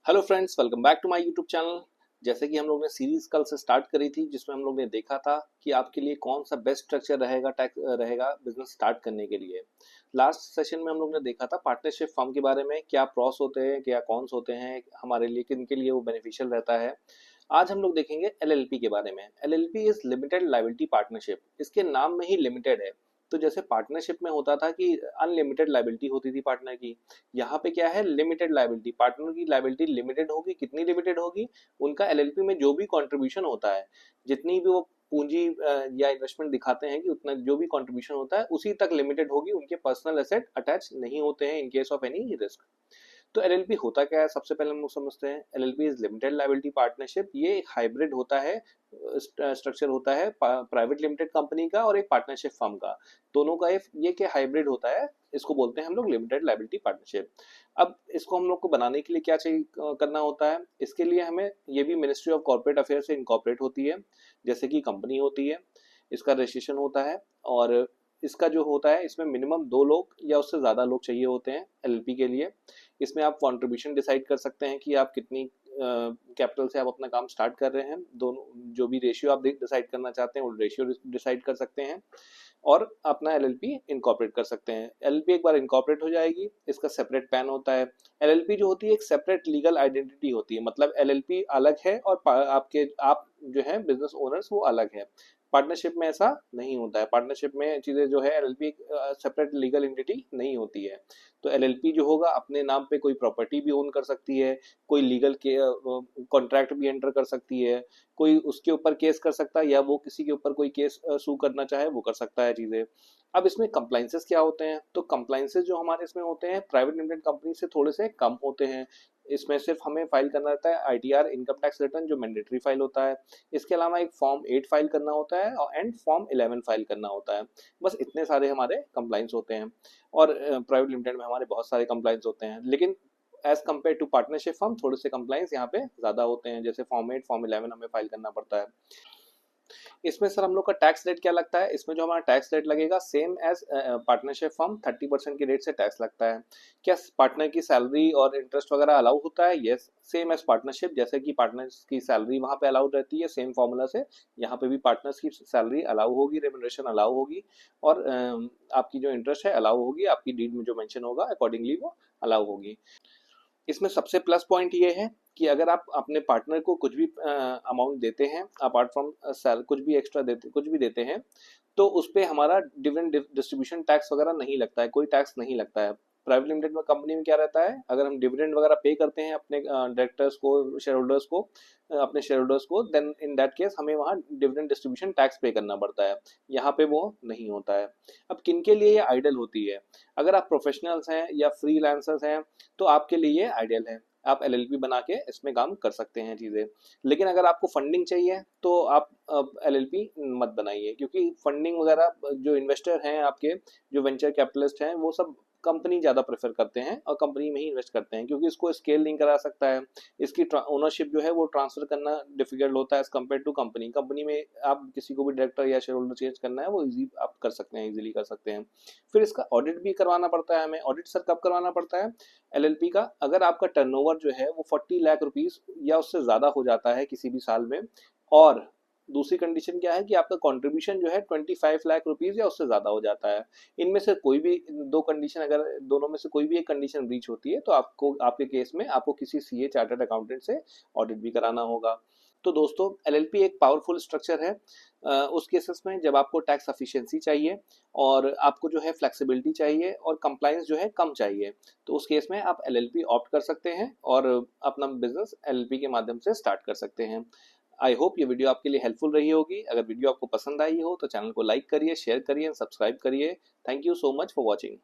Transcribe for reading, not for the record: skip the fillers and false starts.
Hello friends, welcome back to my YouTube channel. जैसे कि हम लोग ने सीरीज कल से स्टार्ट करी थी जिसमें हम लोग ने देखा था कि आपके लिए कौन सा बेस्ट स्ट्रक्चर रहेगा टैक्स रहेगा बिजनेस स्टार्ट करने के लिए। लास्ट सेशन में हम लोग ने देखा था पार्टनरशिप फर्म के बारे में, क्या प्रॉस होते हैं, क्या कॉन्स होते हैं हमारे लिए, किन के लिए वो बेनिफिशियल रहता है। आज हम लोग देखेंगे एलएलपी के बारे में। LLP is limited liability partnership. इसके नाम में ही लिमिटेड है। तो जैसे पार्टनरशिप में होता था कि अनलिमिटेड लायबिलिटी होती थी पार्टनर की, यहाँ पे क्या है, लिमिटेड लायबिलिटी। पार्टनर की लायबिलिटी लिमिटेड होगी। कितनी लिमिटेड होगी? उनका एलएलपी में जो भी कंट्रीब्यूशन होता है, जितनी भी वो पूंजी या इन्वेस्टमेंट दिखाते हैं कि उतना जो भी कंट्रीब्यूशन होता है उसी तक लिमिटेड होगी। उनके पर्सनल एसेट अटैच नहीं होते हैं in case of any risk. तो एलएलपी होता क्या है, सबसे पहले हम लोग समझते हैं। LLP is limited liability partnership. ये एक हाइब्रिड होता है, स्ट्रक्चर होता है प्राइवेट लिमिटेड कंपनी का और एक पार्टनरशिप फर्म का। दोनों का ये क्या हाइब्रिड होता है, इसको बोलते हैं हम लोग लिमिटेड लायबिलिटी पार्टनरशिप। अब इसको हम लोग को बनाने के लिए क्या चाहिए करना होता है, इसके लिए हमें ये भी मिनिस्ट्री ऑफ कॉर्पोरेट अफेयर से इनकॉर्पोरेट होती है, जैसे कि कंपनी होती है। इसका रजिस्ट्रेशन होता है और इसका जो होता है इसमें मिनिमम 2 लोग या उससे ज़्यादा लोग चाहिए होते हैं एलएलपी के लिए। इसमें आप कंट्रीब्यूशन डिसाइड कर सकते हैं कि आप कितनी कैपिटल से आप अपना काम स्टार्ट कर रहे हैं। दोनों जो भी रेशियो आप डिसाइड करना चाहते हैं वो रेशियो डिसाइड कर सकते हैं और अपना एलएलपी इनकॉर्पोरेट कर सकते हैं। एलएलपी एक बार इनकॉर्पोरेट हो जाएगी, इसका सेपरेट पैन होता है। एलएलपी जो होती है एक सेपरेट लीगल आइडेंटिटी होती है, मतलब एलएलपी अलग है और आप जो है बिजनेस ओनर्स वो अलग है। पार्टनरशिप में ऐसा नहीं होता है। पार्टनरशिप में चीजें जो है एलएलपी सेपरेट लीगल एंटिटी नहीं होती है। तो एलएलपी जो होगा अपने नाम पे कोई प्रॉपर्टी भी ओन कर सकती है, कोई लीगल के कॉन्ट्रैक्ट भी एंटर कर सकती है, कोई उसके ऊपर केस कर सकता है या वो किसी के ऊपर कोई केस सू करना चाहे वो कर सकता है चीजें। अब इसमें कंप्लाइंसेस क्या होते हैं, तो कंप्लाइंसेस जो हमारे इसमें होते हैं प्राइवेट लिमिटेड कंपनी से थोड़े से कम होते हैं। इसमें सिर्फ हमें फाइल करना रहता है आईटीआर, इनकम टैक्स रिटर्न, जो मैंडेटरी फाइल होता है। इसके अलावा एक फॉर्म 8 फाइल करना होता है और एंड फॉर्म 11 फाइल करना होता है। बस इतने सारे हमारे कंप्लाइंस होते हैं। और प्राइवेट लिमिटेड में हमारे बहुत सारे कंप्लाइंस होते हैं, लेकिन as compared to partnership firm थोड़े से कंप्लाइंस यहाँ पे ज्यादा होते हैं। जैसे फॉर्म 8 फॉर्म 11 हमें फाइल करना पड़ता है। इसमें सर हम लोग का टैक्स रेट क्या लगता है, इसमें जो हमारा टैक्स रेट लगेगा सेम एज पार्टनरशिप फर्म, 30% की रेट से टैक्स लगता है। क्या पार्टनर की सैलरी और इंटरेस्ट वगैरह अलाउ होता है? Yes, same as partnership. जैसे कि पार्टनर्स की सैलरी वहां पे अलाउड रहती है सेम फॉर्मूला से, यहाँ पे भी पार्टनर्स की सैलरी अलाउ होगी, रेम्युनरेशन अलाउ होगी और आपकी जो इंटरेस्ट है अलाउ होगी, आपकी डीड में जो मेंशन होगा अकॉर्डिंगली वो अलाउ होगी। इसमें सबसे प्लस पॉइंट ये है कि अगर आप अपने पार्टनर को कुछ भी अमाउंट देते हैं अपार्ट फ्रॉम सैल, कुछ भी एक्स्ट्रा देते, कुछ भी देते हैं, तो उस पर हमारा डिविडेंड डिस्ट्रीब्यूशन टैक्स वगैरह नहीं लगता है, कोई टैक्स नहीं लगता है। प्राइवेट लिमिटेड में कंपनी में क्या रहता है, अगर हम डिविडेंड वगैरह पे करते हैं अपने डायरेक्टर्स को, शेयर होल्डर्स को, अपने शेयर होल्डर्स को, देन इन दैट केस हमें वहाँ डिविडेंड डिस्ट्रीब्यूशन टैक्स पे करना पड़ता है। यहाँ पे वो नहीं होता है। अब किन के लिए ये आइडल होती है? अगर आप प्रोफेशनल्स हैं या फ्रीलांसर्स हैं तो आपके लिए ये आइडियल है। आप एलएलपी बना के इसमें काम कर सकते हैं चीज़ें। लेकिन अगर आपको फंडिंग चाहिए तो आप एलएलपी मत बनाइए, क्योंकि फंडिंग वगैरह जो इन्वेस्टर हैं आपके, जो वेंचर कैपिटलिस्ट हैं, वो सब कंपनी ज़्यादा प्रेफर करते हैं और कंपनी में ही इन्वेस्ट करते हैं, क्योंकि इसको स्केल नहीं करा सकता है। इसकी ओनरशिप जो है वो ट्रांसफर करना डिफिकल्ट होता है as compared to company. Company में आप किसी को भी डायरेक्टर या शेयर होल्डर चेंज करना है वो इजी आप कर सकते हैं, इजीली कर सकते हैं। फिर इसका ऑडिट भी करवाना पड़ता है हमें। ऑडिट सर कब करवाना पड़ता है एलएलपी का? अगर आपका टर्नओवर जो है वो 40 लाख रुपीस या उससे ज़्यादा हो जाता है किसी भी साल में, और दूसरी कंडीशन क्या है कि आपका कंट्रीब्यूशन जो है 25 लाख रुपीस या उससे ज़्यादा हो जाता है। इनमें से कोई भी दो कंडीशन, अगर दोनों में से कोई भी एक कंडीशन ब्रीच होती है तो आपको, आपके केस में आपको किसी सीए चार्टर्ड अकाउंटेंट से ऑडिट भी कराना होगा। तो दोस्तों एलएलपी एक पावरफुल स्ट्रक्चर है उस केसेस में जब आपको टैक्स एफिशिएंसी चाहिए और आपको जो है फ्लेक्सिबिलिटी चाहिए और कंप्लायंस जो है कम चाहिए, तो उस केस में आप एलएलपी ऑप्ट कर सकते हैं और अपना बिजनेस एलएलपी के माध्यम से स्टार्ट कर सकते हैं। आई होप ये वीडियो आपके लिए हेल्पफुल रही होगी। अगर वीडियो आपको पसंद आई हो तो चैनल को लाइक करिए, शेयर करिए, सब्सक्राइब करिए। Thank you so much for watching.